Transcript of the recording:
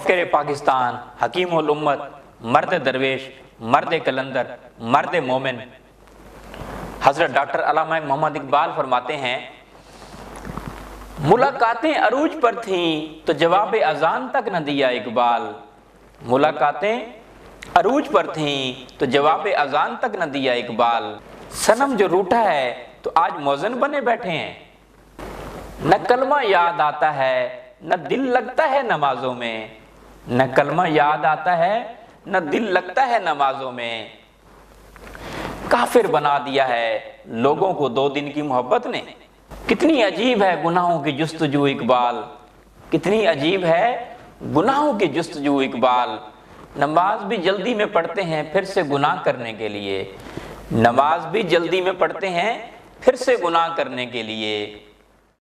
مفکر پاکستان، حکیم الامت، مرد درویش، مرد کلندر، مرد مومن حضرت ڈاکٹر علامہ محمد اقبال فرماتے ہیں، ملاقاتیں عروج پر تھیں تو جواب اذان تک نہ دیا اقبال، ملاقاتیں عروج پر تھیں تو جواب اذان تک نہ دیا اقبال، صنم جو روٹھا ہے تو آج موزن بنے بیٹھے ہیں، نہ کلمہ یاد آتا ہے نہ دل لگتا ہے نمازوں میں، نہ کلمہ یاد آتا ہے نہ دل لگتا ہے نمازوں میں، کافر بنا دیا ہے لوگوں کو 2 دن کی محبت نے، کتنی عجیب ہے گناہوں کی جستجو اقبال، کتنی عجیب ہے گناہوں کی جستجو اقبال، نماز بھی جلدی میں پڑھتے ہیں پھر سے گناہ کرنے کے لیے، نماز بھی جلدی میں پڑھتے ہیں پھر سے گناہ کرنے کے لیے،